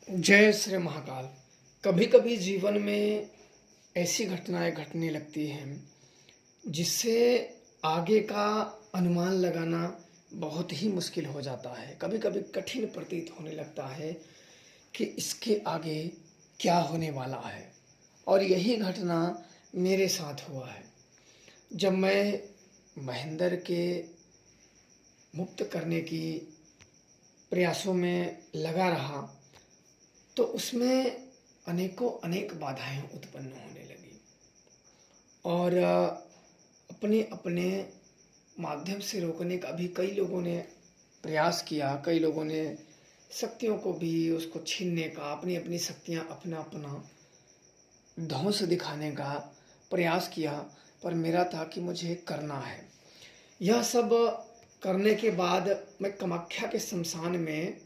जय श्री महाकाल। कभी कभी जीवन में ऐसी घटनाएं घटने लगती हैं जिससे आगे का अनुमान लगाना बहुत ही मुश्किल हो जाता है। कभी कभी कठिन प्रतीत होने लगता है कि इसके आगे क्या होने वाला है। और यही घटना मेरे साथ हुआ है। जब मैं महेंद्र के मुक्त करने की प्रयासों में लगा रहा तो उसमें अनेक बाधाएं उत्पन्न होने लगी और अपने अपने माध्यम से रोकने का भी कई लोगों ने प्रयास किया। कई लोगों ने शक्तियों को भी उसको छीनने का, अपनी अपनी शक्तियां अपना अपना ध्वंस दिखाने का प्रयास किया, पर मेरा था कि मुझे करना है। यह सब करने के बाद मैं कामाख्या के शमशान में,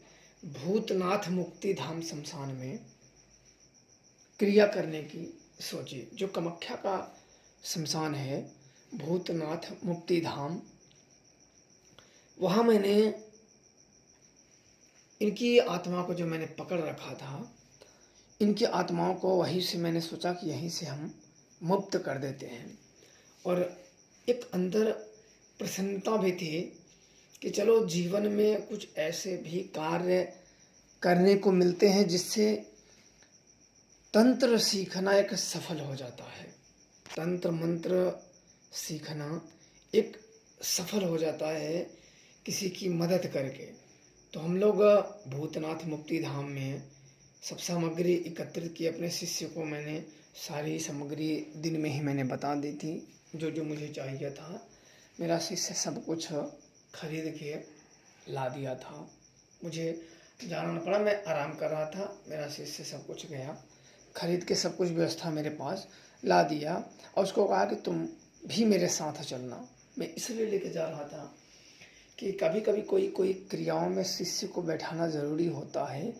भूतनाथ मुक्ति धाम शमशान में क्रिया करने की सोची। जो कामाख्या का शमशान है, भूतनाथ मुक्ति धाम, वहाँ मैंने इनकी आत्मा को, जो मैंने पकड़ रखा था, इनकी आत्माओं को वहीं से मैंने सोचा कि यहीं से हम मुक्त कर देते हैं। और एक अंदर प्रसन्नता भी थी कि चलो जीवन में कुछ ऐसे भी कार्य करने को मिलते हैं जिससे तंत्र सीखना एक सफल हो जाता है। तंत्र मंत्र सीखना एक सफल हो जाता है किसी की मदद करके। तो हम लोग भूतनाथ मुक्ति धाम में सब सामग्री एकत्रित की। अपने शिष्य को मैंने सारी सामग्री दिन में ही मैंने बता दी थी, जो जो मुझे चाहिए था। मेरा शिष्य सब कुछ खरीद के ला दिया था। मुझे जाना न पड़ा, मैं आराम कर रहा था। मेरा शिष्य सब कुछ गया, खरीद के सब कुछ व्यवस्था मेरे पास ला दिया और उसको कहा कि तुम भी मेरे साथ चलना। मैं इसलिए लेके जा रहा था कि कभी कभी कोई क्रियाओं में शिष्य को बैठाना ज़रूरी होता है,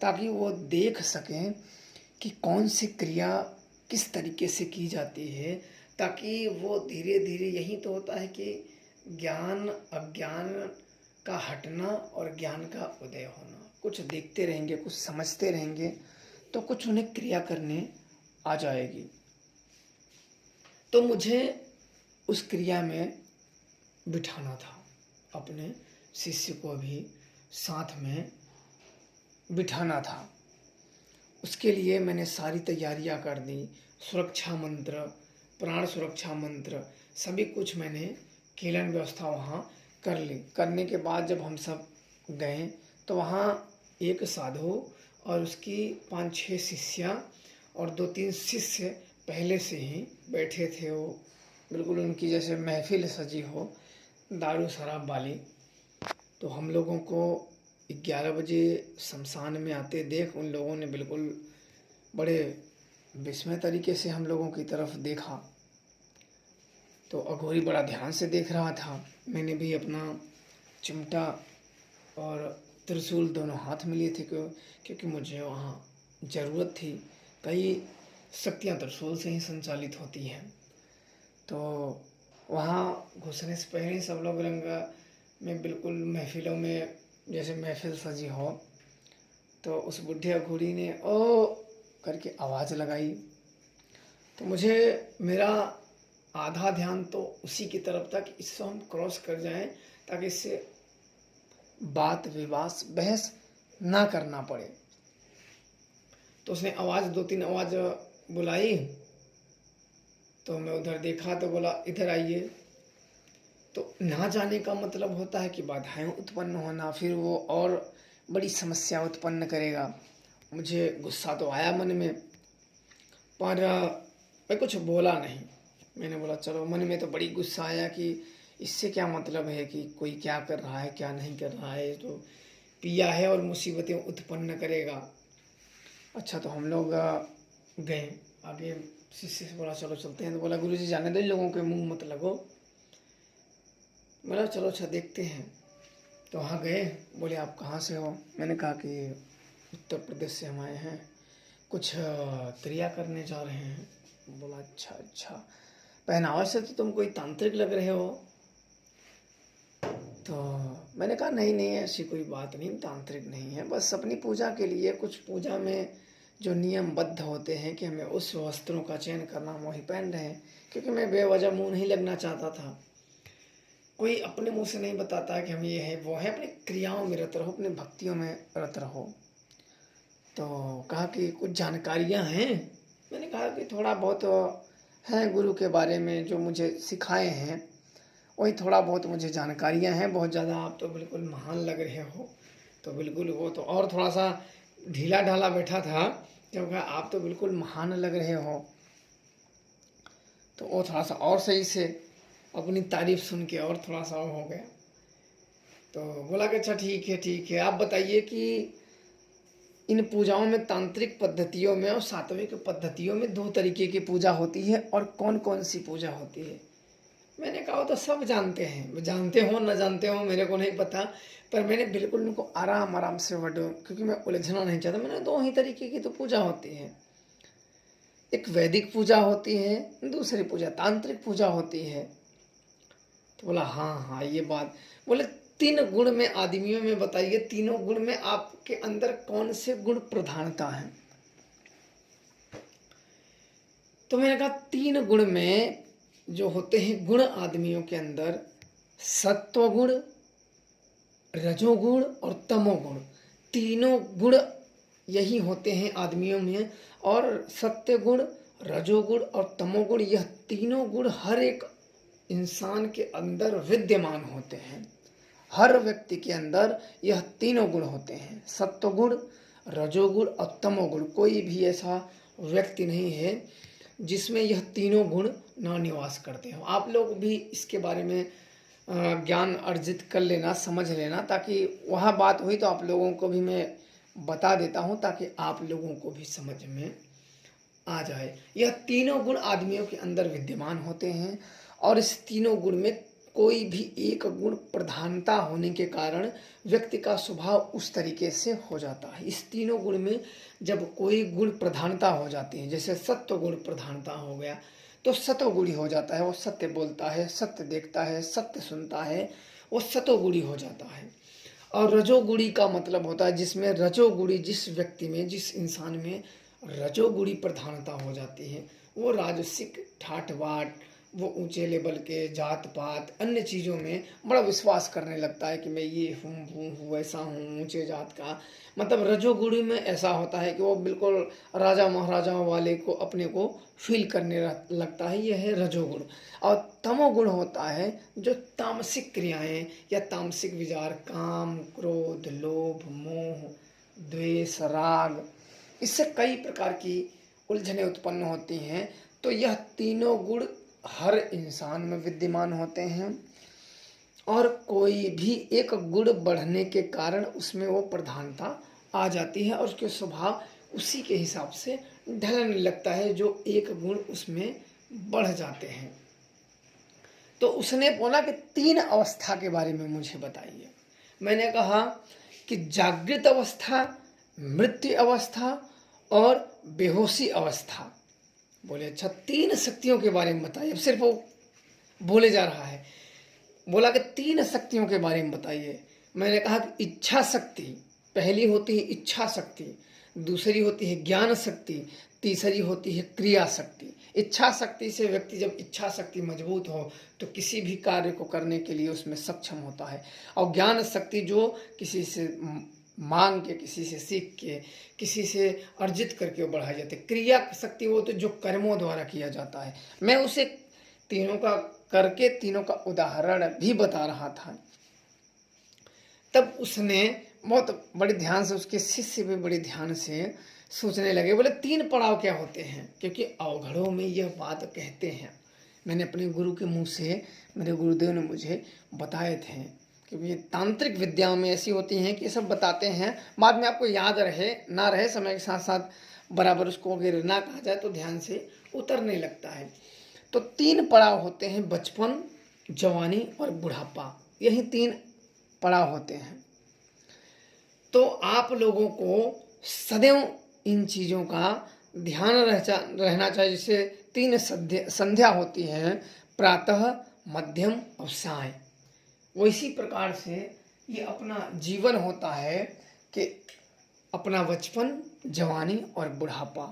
ताकि वो देख सकें कि कौन सी क्रिया किस तरीके से की जाती है, ताकि वो धीरे धीरे, यही तो होता है कि ज्ञान अज्ञान का हटना और ज्ञान का उदय होना। कुछ देखते रहेंगे, कुछ समझते रहेंगे तो कुछ उन्हें क्रिया करने आ जाएगी। तो मुझे उस क्रिया में बिठाना था, अपने शिष्य को भी साथ में बिठाना था। उसके लिए मैंने सारी तैयारियां कर दी। सुरक्षा मंत्र, प्राण सुरक्षा मंत्र, सभी कुछ मैंने कीलन व्यवस्था वहाँ कर ली। करने के बाद जब हम सब गए तो वहाँ एक साधु और उसकी 5-6 शिष्या और 2-3 शिष्य पहले से ही बैठे थे। वो बिल्कुल उनकी जैसे महफिल सजी हो, दारू शराब वाली। तो हम लोगों को 11 बजे शमशान में आते देख उन लोगों ने बिल्कुल बड़े विस्मय तरीके से हम लोगों की तरफ देखा। तो अघोरी बड़ा ध्यान से देख रहा था। मैंने भी अपना चिमटा और त्रिशूल दोनों हाथ में लिए थे, क्योंकि मुझे वहाँ ज़रूरत थी। कई शक्तियाँ त्रिशूल से ही संचालित होती हैं। तो वहाँ घुसने से पहले सब लोग रंग में, बिल्कुल महफिलों में जैसे महफिल सजी हो, तो उस बुढ़िया घोड़ी ने ओ करके आवाज़ लगाई। तो मुझे, मेरा आधा ध्यान तो उसी की तरफ था कि इसको हम क्रॉस कर जाएं, ताकि इससे बात विवाद बहस ना करना पड़े। तो उसने आवाज़ 2-3 आवाज़ बुलाई। तो मैं उधर देखा तो बोला इधर आइए। तो ना जाने का मतलब होता है कि बाधाएं उत्पन्न होना, फिर वो और बड़ी समस्या उत्पन्न करेगा। मुझे गुस्सा तो आया मन में, पर मैं कुछ बोला नहीं। मैंने बोला चलो, मन में तो बड़ी गुस्सा आया कि इससे क्या मतलब है कि कोई क्या कर रहा है क्या नहीं कर रहा है, तो पिया है और मुसीबतें उत्पन्न करेगा। अच्छा, तो हम लोग गए आगे। शिष्य से बोला चलो चलते हैं। तो बोला गुरुजी जाने दो, लोगों के मुंह मत लगो। बोला चलो अच्छा देखते हैं। तो वहाँ गए। बोले आप कहाँ से हो? मैंने कहा कि उत्तर प्रदेश से हम आए हैं, कुछ क्रिया करने जा रहे हैं। बोला अच्छा, पहनावा से तो तुम कोई तांत्रिक लग रहे हो। तो मैंने कहा नहीं नहीं, ऐसी कोई बात नहीं, तांत्रिक नहीं है, बस अपनी पूजा के लिए कुछ पूजा में जो नियमबद्ध होते हैं कि हमें उस वस्त्रों का चयन करना, हम वही पहन रहे हैं, क्योंकि मैं बेवजह मुंह नहीं लगना चाहता था। कोई अपने मुंह से नहीं बताता है कि हम ये है वो है, अपनी क्रियाओं में रत रहो, अपनी भक्तियों में रत रहो। तो कहा कि कुछ जानकारियां हैं। मैंने कहा कि थोड़ा बहुत है गुरु के बारे में जो मुझे सिखाए हैं, वही थोड़ा बहुत मुझे जानकारियां हैं, बहुत ज़्यादा आप तो बिल्कुल महान लग रहे हो। तो बिल्कुल वो तो और थोड़ा सा ढीला ढाला बैठा था, जब कहा आप तो बिल्कुल महान लग रहे हो, तो वो थोड़ा सा और सही से अपनी तारीफ सुन के और थोड़ा सा हो गया। तो बोला कि अच्छा ठीक है, आप बताइए कि इन पूजाओं में, तांत्रिक पद्धतियों में और सात्विक पद्धतियों में 2 तरीके की पूजा होती है, और कौन कौन सी पूजा होती है। मैंने कहा वो तो सब जानते हैं, जानते हो न जानते हो मेरे को नहीं पता, पर मैंने बिल्कुल उनको आराम आराम से वर्ड, क्योंकि मैं उलझना नहीं चाहता। मैंने 2 ही तरीके की तो पूजा होती है, एक वैदिक पूजा होती है, दूसरी पूजा तांत्रिक पूजा होती है। तो बोला हाँ ये बात। बोले 3 गुण में आदमियों में बताइए, तीनों गुण में आपके अंदर कौन से गुण प्रधानता है। तो मैंने कहा 3 गुण में जो होते हैं गुण आदमियों के अंदर, सत्व गुण, रजोगुण और तमोगुण, तीनों गुण यही होते हैं आदमियों में। और सत्य गुण, रजोगुण और तमोगुण, यह तीनों गुण हर एक इंसान के अंदर विद्यमान होते हैं। हर व्यक्ति के अंदर यह तीनों गुण होते हैं, सत्वगुण, रजोगुण और तमोगुण। कोई भी ऐसा व्यक्ति नहीं है जिसमें यह तीनों गुण ना निवास करते हो। आप लोग भी इसके बारे में ज्ञान अर्जित कर लेना, समझ लेना, ताकि वह बात हुई तो आप लोगों को भी मैं बता देता हूँ, ताकि आप लोगों को भी समझ में आ जाए। यह तीनों गुण आदमियों के अंदर विद्यमान होते हैं, और इस तीनों गुण में कोई भी एक गुण प्रधानता होने के कारण व्यक्ति का स्वभाव उस तरीके से हो जाता है। इस तीनों गुण में जब कोई गुण प्रधानता हो जाती है, जैसे सत्व गुण प्रधानता हो गया, तो सतोगुणी हो जाता है, वो सत्य बोलता है, सत्य देखता है, सत्य सुनता है, वो सतोगुणी हो जाता है। और रजोगुणी का मतलब होता है जिसमें रजोगुणी, जिस व्यक्ति में, जिस इंसान में रजोगुणी प्रधानता हो जाती है, वो राजसिक, ठाठ बाट, वो ऊंचे लेवल के जात पात अन्य चीज़ों में बड़ा विश्वास करने लगता है कि मैं ये हूँ वैसा हूँ, ऊंचे जात का। मतलब रजोगुणी में ऐसा होता है कि वो बिल्कुल राजा महाराजाओं वाले को, अपने को फील करने लगता है, यह है रजोगुण। और तमोगुण होता है जो तामसिक क्रियाएं या तामसिक विचार, काम, क्रोध, लोभ, मोह, द्वेष, राग, इससे कई प्रकार की उलझनें उत्पन्न होती हैं। तो यह तीनों गुण हर इंसान में विद्यमान होते हैं, और कोई भी एक गुण बढ़ने के कारण उसमें वो प्रधानता आ जाती है, और उसके स्वभाव उसी के हिसाब से ढलने लगता है, जो एक गुण उसमें बढ़ जाते हैं। तो उसने बोला कि 3 अवस्था के बारे में मुझे बताइए। मैंने कहा कि जागृत अवस्था, मृत्यु अवस्था और बेहोशी अवस्था। बोले अच्छा 3 शक्तियों के बारे में बताइए। अब सिर्फ वो बोले जा रहा है। बोला कि 3 शक्तियों के बारे में बताइए। मैंने कहा कि इच्छा शक्ति, पहली होती है इच्छा शक्ति, दूसरी होती है ज्ञान शक्ति, तीसरी होती है क्रिया शक्ति। इच्छा शक्ति से व्यक्ति, जब इच्छा शक्ति मजबूत हो तो किसी भी कार्य को करने के लिए उसमें सक्षम होता है। और ज्ञान शक्ति जो किसी से मांग के, किसी से सीख के, किसी से अर्जित करके वो बढ़ाई जाती है। क्रिया शक्ति वो तो जो कर्मों द्वारा किया जाता है। मैं उसे तीनों का करके तीनों का उदाहरण भी बता रहा था। तब उसने बहुत बड़े ध्यान से, उसके शिष्य भी बड़े ध्यान से सोचने लगे। बोले 3 पड़ाव क्या होते हैं, क्योंकि अवघड़ों में यह बात कहते हैं। मैंने अपने गुरु के मुंह से, मेरे गुरुदेव ने मुझे बताए थे कि ये तांत्रिक विद्याओं में ऐसी होती हैं कि सब बताते हैं, बाद में आपको याद रहे ना रहे, समय के साथ साथ बराबर उसको अगर ना कहा जाए तो ध्यान से उतरने लगता है। तो 3 पड़ाव होते हैं, बचपन, जवानी और बुढ़ापा। यही 3 पड़ाव होते हैं। तो आप लोगों को सदैव इन चीज़ों का ध्यान रहना चाहिए। जैसे 3 संध्या होती हैं, प्रातः, मध्यम और साय। वैसी प्रकार से ये अपना जीवन होता है कि अपना बचपन, जवानी और बुढ़ापा।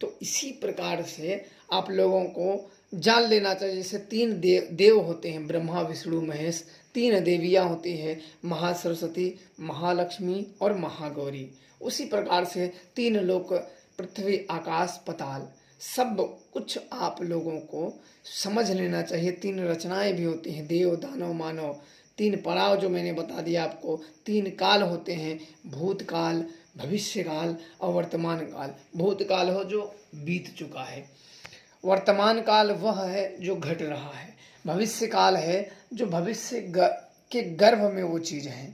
तो इसी प्रकार से आप लोगों को जान लेना चाहिए। जैसे तीन देव होते हैं, ब्रह्मा विष्णु महेश, तीन देवियाँ होती हैं, महासरस्वती, महालक्ष्मी और महागौरी। उसी प्रकार से तीन लोक, पृथ्वी आकाश पाताल, सब कुछ आप लोगों को समझ लेना चाहिए। तीन रचनाएं भी होती हैं, देव दानव मानव। तीन पड़ाव जो मैंने बता दिया आपको। तीन काल होते हैं, भूतकाल, भविष्यकाल और वर्तमान काल। भूतकाल हो जो बीत चुका है, वर्तमान काल वह है जो घट रहा है, भविष्य काल है जो भविष्य के गर्भ में वो चीज़ है।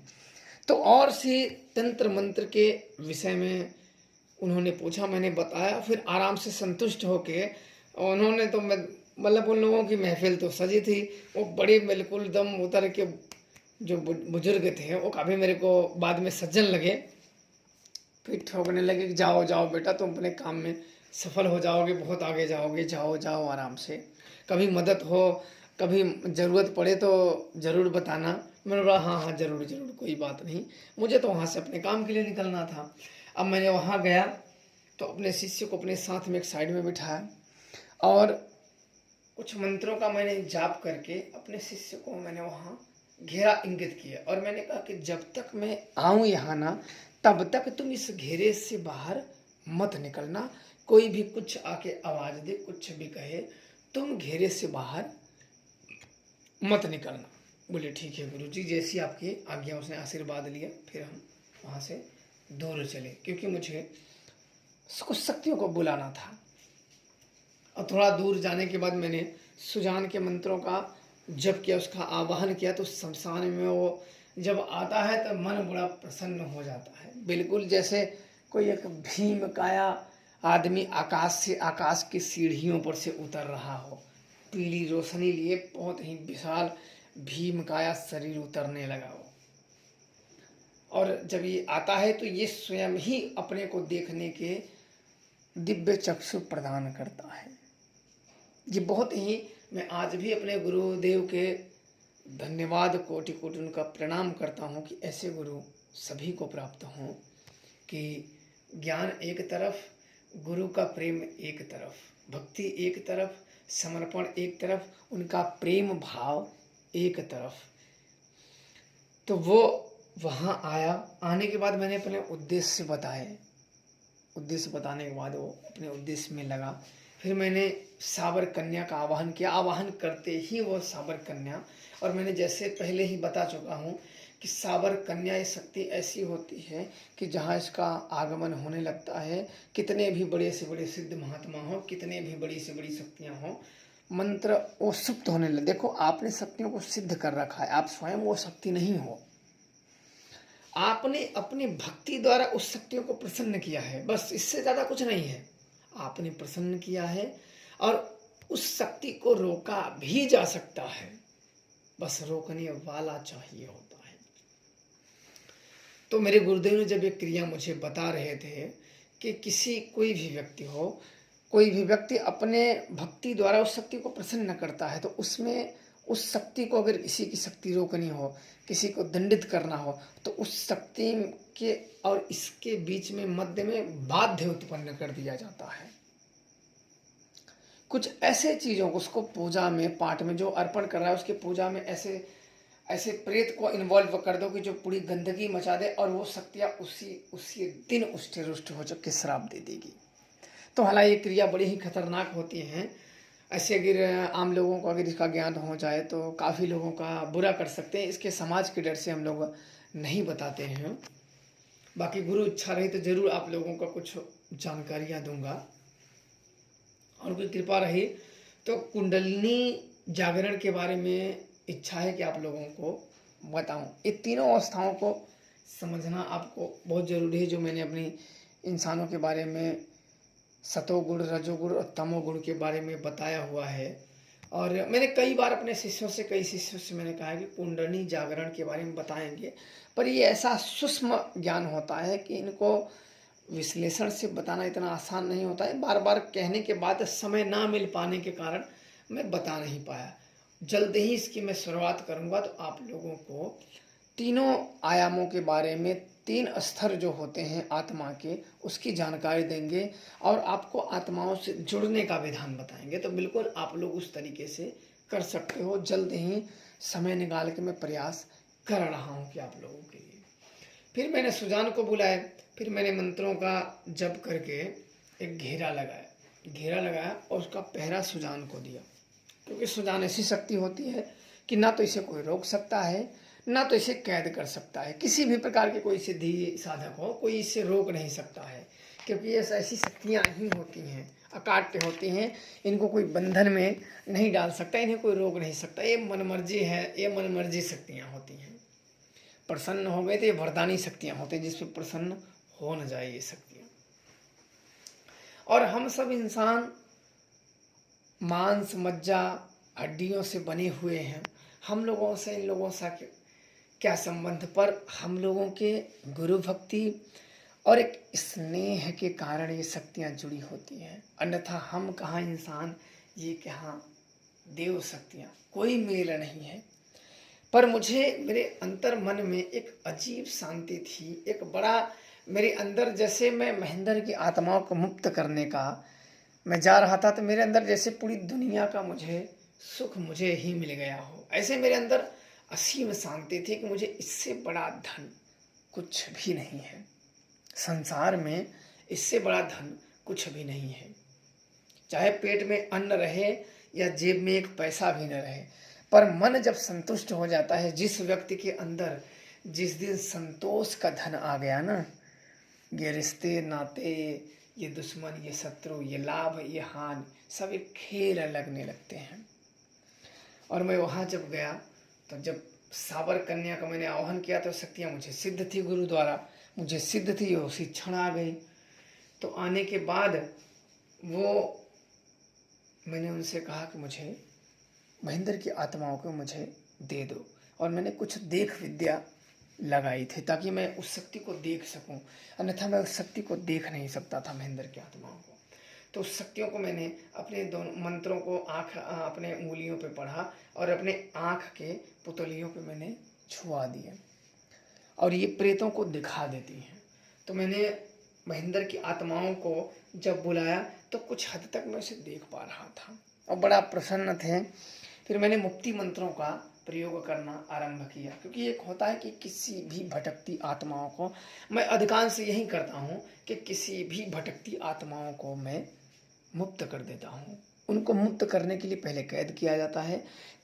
तो और सी तंत्र मंत्र के विषय में उन्होंने पूछा, मैंने बताया, फिर आराम से संतुष्ट होके उन्होंने तो मतलब उन लोगों की महफिल तो सजी थी। वो बड़े बिल्कुल दम उतर के जो बुजुर्ग थे वो काफ़ी मेरे को बाद में सज्जन लगे, फिर ठोकने लगे कि जाओ जाओ बेटा, तुम अपने काम में सफल हो जाओगे, बहुत आगे जाओगे, जाओ जाओ आराम से। कभी मदद हो, कभी ज़रूरत पड़े तो ज़रूर बताना। मैंने बोला हाँ हाँ ज़रूर ज़रूर, कोई बात नहीं, मुझे तो वहाँ से अपने काम के लिए निकलना था। अब मैंने वहाँ गया तो अपने शिष्य को अपने साथ में एक साइड में बिठाया और कुछ मंत्रों का मैंने जाप करके अपने शिष्य को मैंने वहाँ घेरा इंगित किया और मैंने कहा कि जब तक मैं आऊँ यहाँ ना, तब तक तुम इस घेरे से बाहर मत निकलना। कोई भी कुछ आके आवाज़ दे, कुछ भी कहे, तुम घेरे से बाहर मत निकलना। बोले ठीक है गुरु जी, जैसी आपकी आज्ञा। उसने आशीर्वाद लिया, फिर हम वहाँ से दूर चले, क्योंकि मुझे कुछ शक्तियों को बुलाना था। और थोड़ा दूर जाने के बाद मैंने सुजान के मंत्रों का जप किया, उसका आवाहन किया। तो शमशान में वो जब आता है तो मन बड़ा प्रसन्न हो जाता है, बिल्कुल जैसे कोई एक भीम काया आदमी आकाश की सीढ़ियों पर से उतर रहा हो, पीली रोशनी लिए बहुत ही विशाल भीम काया शरीर उतरने लगा हो। और जब ये आता है तो ये स्वयं ही अपने को देखने के दिव्य चक्षु प्रदान करता है। ये बहुत ही, मैं आज भी अपने गुरुदेव के धन्यवाद कोटि कोटि उनका प्रणाम करता हूँ कि ऐसे गुरु सभी को प्राप्त हों, कि ज्ञान एक तरफ, गुरु का प्रेम एक तरफ, भक्ति एक तरफ, समर्पण एक तरफ, उनका प्रेम भाव एक तरफ। तो वो वहाँ आया। आने के बाद मैंने अपने उद्देश्य बताए, उद्देश्य बताने के बाद वो अपने उद्देश्य में लगा। फिर मैंने साबर कन्या का आवाहन किया। आवाहन करते ही वो साबर कन्या, और मैंने जैसे पहले ही बता चुका हूँ कि साबर कन्या ये शक्ति ऐसी होती है कि जहाँ इसका आगमन होने लगता है, कितने भी बड़े से बड़े सिद्ध महात्मा हो, कितने भी बड़ी से बड़ी शक्तियाँ हों, मंत्र वो सुप्त होने लगे। देखो आपने शक्तियों को सिद्ध कर रखा है, आप स्वयं वो शक्ति नहीं हो, आपने अपनी भक्ति द्वारा उस शक्तियों को प्रसन्न किया है, बस इससे ज़्यादा कुछ नहीं है। आपने प्रसन्न किया है और उस शक्ति को रोका भी जा सकता है, बस रोकने वाला चाहिए होता है। तो मेरे गुरुदेव ने जब ये क्रिया मुझे बता रहे थे कि कोई भी व्यक्ति हो, कोई भी व्यक्ति अपने भक्ति द्वारा उस शक्ति को प्रसन्न करता है, तो उसमें उस शक्ति को अगर किसी की शक्ति रोकनी हो, किसी को दंडित करना हो, तो उस शक्ति के और इसके बीच में मध्य में बाध्य उत्पन्न कर दिया जाता है। कुछ ऐसे चीज़ों को, उसको पूजा में, पाठ में जो अर्पण कर रहा है उसके पूजा में ऐसे प्रेत को इन्वॉल्व कर दो कि जो पूरी गंदगी मचा दे, और वो शक्तियाँ उसी दिन उष्ट रुष्ट हो के श्राप दे देगी। तो हालांकि ये क्रिया बड़ी ही खतरनाक होती हैं। ऐसे अगर आम लोगों को अगर इसका ज्ञान हो जाए तो काफ़ी लोगों का बुरा कर सकते हैं। इसके समाज के डर से हम लोग नहीं बताते हैं। बाकी गुरु इच्छा रही तो ज़रूर आप लोगों का कुछ जानकारियाँ दूंगा, और कोई कृपा रही तो कुंडलिनी जागरण के बारे में इच्छा है कि आप लोगों को बताऊं। ये तीनों अवस्थाओं को समझना आपको बहुत ज़रूरी है, जो मैंने अपनी इंसानों के बारे में सतोगुण, रजोगुण और तमोगुण के बारे में बताया हुआ है। और मैंने कई बार अपने कई शिष्यों से मैंने कहा है कि कुंडलिनी जागरण के बारे में बताएंगे, पर ये ऐसा सूक्ष्म ज्ञान होता है कि इनको विश्लेषण से बताना इतना आसान नहीं होता है। बार बार कहने के बाद समय ना मिल पाने के कारण मैं बता नहीं पाया। जल्द ही इसकी मैं शुरुआत करूँगा, तो आप लोगों को तीनों आयामों के बारे में, 3 स्तर जो होते हैं आत्मा के, उसकी जानकारी देंगे और आपको आत्माओं से जुड़ने का विधान बताएंगे। तो बिल्कुल आप लोग उस तरीके से कर सकते हो। जल्द ही समय निकाल के मैं प्रयास कर रहा हूँ कि आप लोगों के लिए। फिर मैंने सुजान को बुलाया, फिर मैंने मंत्रों का जप करके एक घेरा लगाया और उसका पहरा सुजान को दिया, क्योंकि सुजान ऐसी शक्ति होती है कि ना तो इसे कोई रोक सकता है, ना तो इसे कैद कर सकता है। किसी भी प्रकार के कोई सिद्धि साधक हो, कोई इसे रोक नहीं सकता है, क्योंकि ये ऐसी शक्तियाँ ही होती हैं, अकाट्य होती हैं। इनको कोई बंधन में नहीं डाल सकता, इन्हें कोई रोक नहीं सकता। ये मनमर्जी है, ये मनमर्जी शक्तियाँ होती हैं। प्रसन्न हो गए तो ये वरदानी शक्तियाँ होती हैं, जिसपे प्रसन्न हो न जाए ये शक्तियाँ। और हम सब इंसान मांस मज्जा हड्डियों से बने हुए हैं। हम लोगों से इन लोगों से क्या संबंध, पर हम लोगों के गुरु भक्ति और एक स्नेह के कारण ये शक्तियाँ जुड़ी होती हैं। अन्यथा हम कहाँ इंसान, ये कहाँ देव शक्तियाँ, कोई मेल नहीं है। पर मुझे मेरे अंतर मन में एक अजीब शांति थी, एक बड़ा मेरे अंदर, जैसे मैं महेंद्र की आत्माओं को मुक्त करने का मैं जा रहा था, तो मेरे अंदर जैसे पूरी दुनिया का मुझे सुख मुझे ही मिल गया हो। ऐसे मेरे अंदर असीम शांति थी कि मुझे इससे बड़ा धन कुछ भी नहीं है संसार में, इससे बड़ा धन कुछ भी नहीं है। चाहे पेट में अन्न रहे या जेब में एक पैसा भी न रहे, पर मन जब संतुष्ट हो जाता है, जिस व्यक्ति के अंदर जिस दिन संतोष का धन आ गया ना, ये रिश्ते नाते, ये दुश्मन, ये शत्रु, ये लाभ, ये हानि, सब एक खेल लगने लगते हैं। और मैं वहाँ जब गया, तो जब साबर कन्या का मैंने आह्वान किया, तो शक्तियाँ मुझे सिद्ध थी, गुरु द्वारा मुझे सिद्ध थी, उसी क्षण आ गई। तो आने के बाद वो मैंने उनसे कहा कि मुझे महेंद्र की आत्माओं को मुझे दे दो, और मैंने कुछ देख विद्या लगाई थी ताकि मैं उस शक्ति को देख सकूं, अन्यथा मैं उस शक्ति को देख नहीं सकता था, महेंद्र की आत्माओं को। तो उस शक्तियों को मैंने अपने दोनों मंत्रों को अपने उंगलियों पे पढ़ा और अपने आँख के पुतलियों पे मैंने छुआ दिए, और ये प्रेतों को दिखा देती हैं। तो मैंने महेंद्र की आत्माओं को जब बुलाया, तो कुछ हद तक मैं उसे देख पा रहा था और बड़ा प्रसन्न थे। फिर मैंने मुक्ति मंत्रों का प्रयोग करना आरंभ किया, क्योंकि एक होता है कि किसी भी भटकती आत्माओं को, मैं अधिकांश यही करता हूँ कि किसी भी भटकती आत्माओं को मैं मुक्त कर देता हूँ। उनको मुक्त करने के लिए पहले कैद किया जाता है,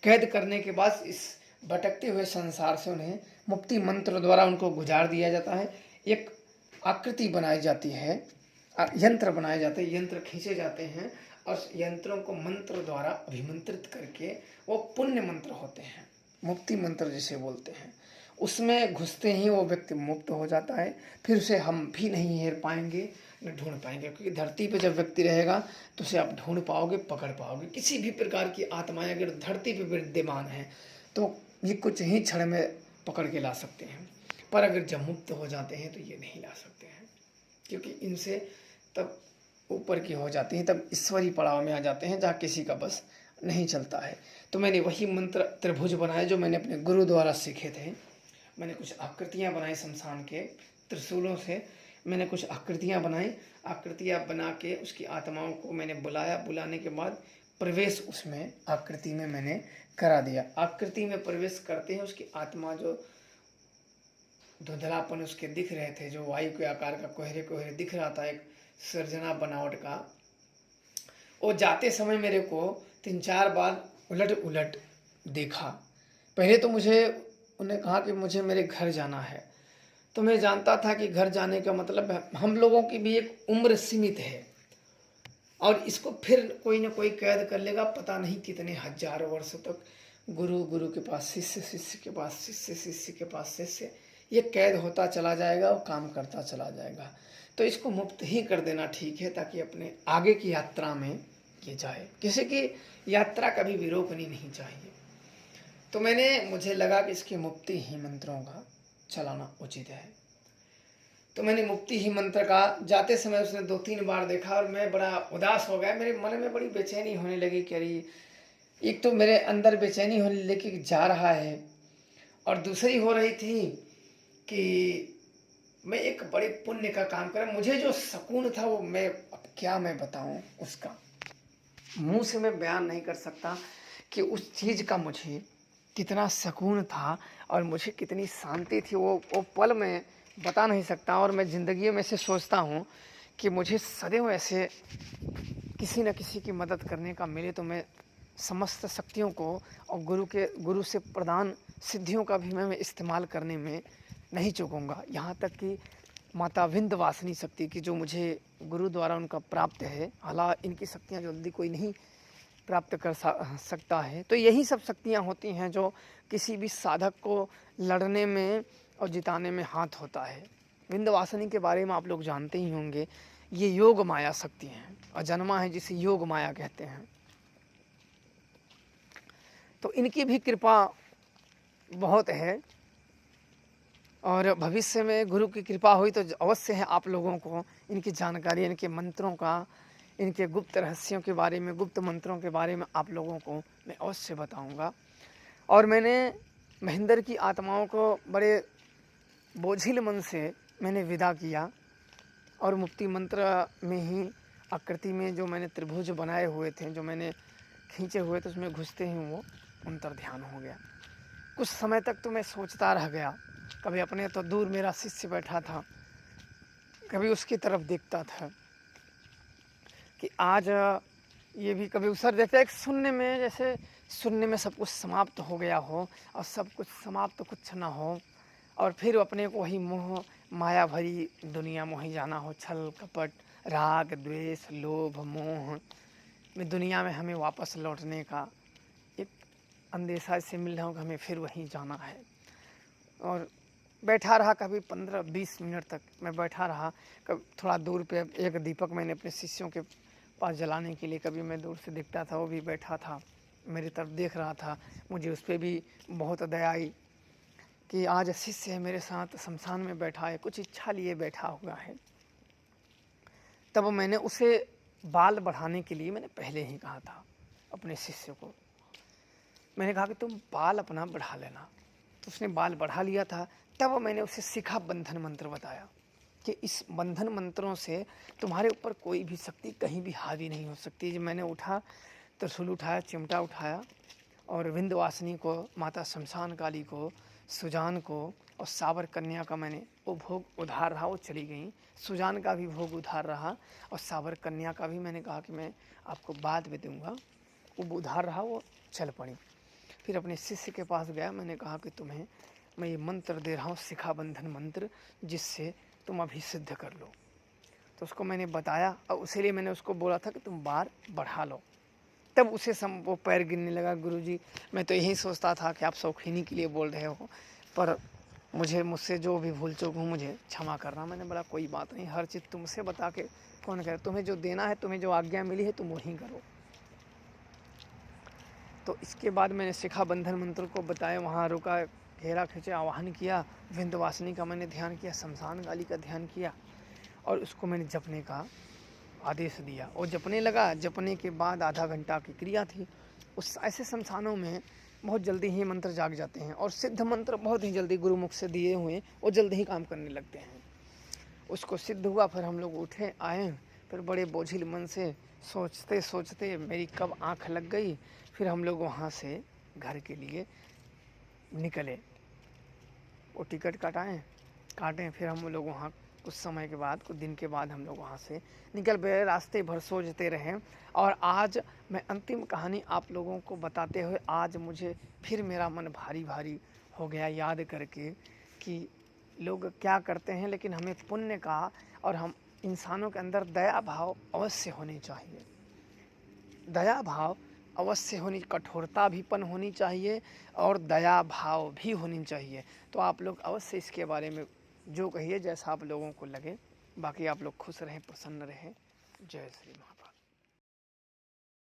कैद करने के बाद इस भटकते हुए संसार से उन्हें मुक्ति मंत्र द्वारा उनको गुजार दिया जाता है। एक आकृति बनाई जाती है, यंत्र बनाए जाते हैं, यंत्र खींचे जाते हैं, और यंत्रों को मंत्र द्वारा अभिमंत्रित करके, वो पुण्य मंत्र होते हैं, मुक्ति मंत्र जिसे बोलते हैं, उसमें घुसते ही वो व्यक्ति मुक्त हो जाता है। फिर उसे हम भी नहीं हेर पाएंगे, न ढूंढ पाएंगे, क्योंकि धरती पर जब व्यक्ति रहेगा तो उसे आप ढूंढ पाओगे, पकड़ पाओगे। किसी भी प्रकार की आत्माएं अगर धरती पर विद्यमान हैं तो ये कुछ ही क्षण में पकड़ के ला सकते हैं, पर अगर जब मुक्त हो जाते हैं तो ये नहीं ला सकते हैं, क्योंकि इनसे तब ऊपर की हो जाती हैं, तब ईश्वरी पड़ाव में आ जाते हैं जहाँ किसी का बस नहीं चलता है। तो मैंने वही मंत्र त्रिभुज बनाए जो मैंने अपने गुरु द्वारा सीखे थे। मैंने कुछ आकृतियाँ बनाई शमशान के त्रिशूलों से, मैंने कुछ आकृतियाँ बनाई, आकृतियाँ बना के उसकी आत्माओं को मैंने बुलाया। बुलाने के बाद प्रवेश उसमें आकृति में मैंने करा दिया। आकृति में प्रवेश करते हैं उसकी आत्मा, जो धुंधलापन उसके दिख रहे थे, जो वायु के आकार का कोहरे कोहरे दिख रहा था, एक सर्जना बनावट का, वो जाते समय मेरे को 3-4 बार उलट उलट देखा। पहले तो मुझे उन्हें कहा कि मुझे मेरे घर जाना है, तो मैं जानता था कि घर जाने का मतलब है, हम लोगों की भी एक उम्र सीमित है और इसको फिर कोई ना कोई कैद कर लेगा, पता नहीं कितने हजारों वर्षों तक। गुरु के पास शिष्य, शिष्य के पास शिष्य, शिष्य के पास शिष्य, ये कैद होता चला जाएगा और काम करता चला जाएगा। तो इसको मुक्त ही कर देना ठीक है, ताकि अपने आगे की यात्रा में ये जाए। किसी की यात्रा कभी भी रोकनी नहीं चाहिए। तो मुझे लगा कि इसकी मुक्ति ही मंत्रों का चलाना उचित है। तो मैंने मुक्ति ही मंत्र का जाते समय उसने 2-3 बार देखा और मैं बड़ा उदास हो गया। मेरे मन में बड़ी बेचैनी होने लगी कि अरे एक तो मेरे अंदर बेचैनी होने लेके जा रहा है, और दूसरी हो रही थी कि मैं एक बड़े पुण्य का काम करा। मुझे जो सुकून था वो मैं अब क्या मैं बताऊं उसका, मुंह से मैं बयान नहीं कर सकता कि उस चीज़ का मुझे कितना सुकून था और मुझे कितनी शांति थी। वो पल मैं बता नहीं सकता। और मैं ज़िंदगी में से सोचता हूँ कि मुझे सदैव ऐसे किसी न किसी की मदद करने का मिले तो मैं समस्त शक्तियों को और गुरु से प्रदान सिद्धियों का भी मैं इस्तेमाल करने में नहीं चूकूँगा। यहाँ तक कि माता विंध्यवासिनी शक्ति की जो मुझे गुरु द्वारा उनका प्राप्त है, हालांकि इनकी शक्तियाँ जल्दी कोई नहीं प्राप्त कर सकता है। तो यही सब शक्तियाँ होती हैं जो किसी भी साधक को लड़ने में और जिताने में हाथ होता है। विंध्यवासिनी के बारे में आप लोग जानते ही होंगे, ये योग माया शक्ति हैं, अजन्मा है जिसे योग माया कहते हैं। तो इनकी भी कृपा बहुत है, और भविष्य में गुरु की कृपा हुई तो अवश्य है आप लोगों को इनकी जानकारी, इनके मंत्रों का, इनके गुप्त रहस्यों के बारे में, गुप्त मंत्रों के बारे में आप लोगों को मैं अवश्य बताऊंगा। और मैंने महेंद्र की आत्माओं को बड़े बोझिल मन से मैंने विदा किया, और मुक्ति मंत्र में ही आकृति में जो मैंने त्रिभुज बनाए हुए थे, जो मैंने खींचे हुए थे, उसमें घुसते ही वो अंतर ध्यान हो गया। कुछ समय तक तो मैं सोचता रह गया, कभी अपने तो दूर मेरा शिष्य बैठा था, कभी उसकी तरफ देखता था कि आज ये भी कभी उसर देखता, एक शून्य में, जैसे शून्य में सब कुछ समाप्त हो गया हो और सब कुछ समाप्त कुछ ना हो, और फिर अपने को वही मोह माया भरी दुनिया में ही जाना हो, छल कपट राग द्वेष लोभ मोह में दुनिया में हमें वापस लौटने का एक अंदेशा से मिल रहा हो कि हमें फिर वहीं जाना है। और बैठा रहा, कभी 15-20 मिनट तक मैं बैठा रहा। कभी थोड़ा दूर पे एक दीपक मैंने अपने शिष्यों के पास जलाने के लिए, कभी मैं दूर से दिखता था, वो भी बैठा था मेरी तरफ देख रहा था। मुझे उस पर भी बहुत दया आई कि आज शिष्य है मेरे साथ शमशान में बैठा है, कुछ इच्छा लिए बैठा हुआ है। तब मैंने उसे बाल बढ़ाने के लिए मैंने पहले ही कहा था अपने शिष्य को, मैंने कहा कि तुम बाल अपना बढ़ा लेना। तो उसने बाल बढ़ा लिया था। तब मैंने उसे शिखा बंधन मंत्र बताया कि इस बंधन मंत्रों से तुम्हारे ऊपर कोई भी शक्ति कहीं भी हावी नहीं हो सकती। जब मैंने उठा, त्रिशूल उठाया, चिमटा उठाया, और विंध्यवासिनी को, माता शमशान काली को, सुजान को और सावर कन्या का मैंने वो भोग उधार रहा, वो चली गई। सुजान का भी भोग उधार रहा, और सावर कन्या का भी मैंने कहा कि मैं आपको बाद में दूंगा, वो उधार रहा, वो चल पड़ी। फिर अपने शिष्य के पास गया, मैंने कहा कि तुम्हें मैं ये मंत्र दे रहा हूँ, शिखा बंधन मंत्र, जिससे तुम अभी सिद्ध कर लो। तो उसको मैंने बताया, और उसी लिए मैंने उसको बोला था कि तुम बार बढ़ा लो। तब उसे वो पैर गिरने लगा, गुरुजी मैं तो यही सोचता था कि आप शौकीनी के लिए बोल रहे हो, पर मुझसे जो भी भूल चूक हूँ मुझे क्षमा करना। मैंने बोला कोई बात नहीं, हर चीज़ तुमसे बता के कौन करे, तुम्हें जो देना है, तुम्हें जो आज्ञा मिली है तुम वही करो। तो इसके बाद मैंने शिखा बंधन मंत्र को बताया, वहाँ रुका, घेरा खींचा, आवाहन किया, विंध्यवासिनी का मैंने ध्यान किया, शमशान काली का ध्यान किया, और उसको मैंने जपने का आदेश दिया। और जपने लगा। जपने के बाद आधा घंटा की क्रिया थी। उस ऐसे शमशानों में बहुत जल्दी ही मंत्र जाग जाते हैं, और सिद्ध मंत्र बहुत ही जल्दी गुरुमुख से दिए हुए वो जल्दी ही काम करने लगते हैं। उसको सिद्ध हुआ, फिर हम लोग उठे आए, फिर बड़े बोझिल मन से सोचते सोचते मेरी कब आँख लग गई। फिर हम लोग वहाँ से घर के लिए निकले, वो टिकट काटें, फिर हम लोग वहाँ कुछ समय के बाद, कुछ दिन के बाद हम लोग वहाँ से निकल गए। रास्ते भर सोचते रहे, और आज मैं अंतिम कहानी आप लोगों को बताते हुए, आज मुझे फिर मेरा मन भारी भारी हो गया याद करके कि लोग क्या करते हैं, लेकिन हमें पुण्य का, और हम इंसानों के अंदर दया भाव अवश्य होनी चाहिए। दया भाव अवश्य होनी, कठोरता भीपन होनी चाहिए, और दया भाव भी होनी चाहिए। तो आप लोग अवश्य इसके बारे में जो कहिए, जैसा आप लोगों को लगे। बाकी आप लोग खुश रहें, प्रसन्न रहें। जय श्री राम।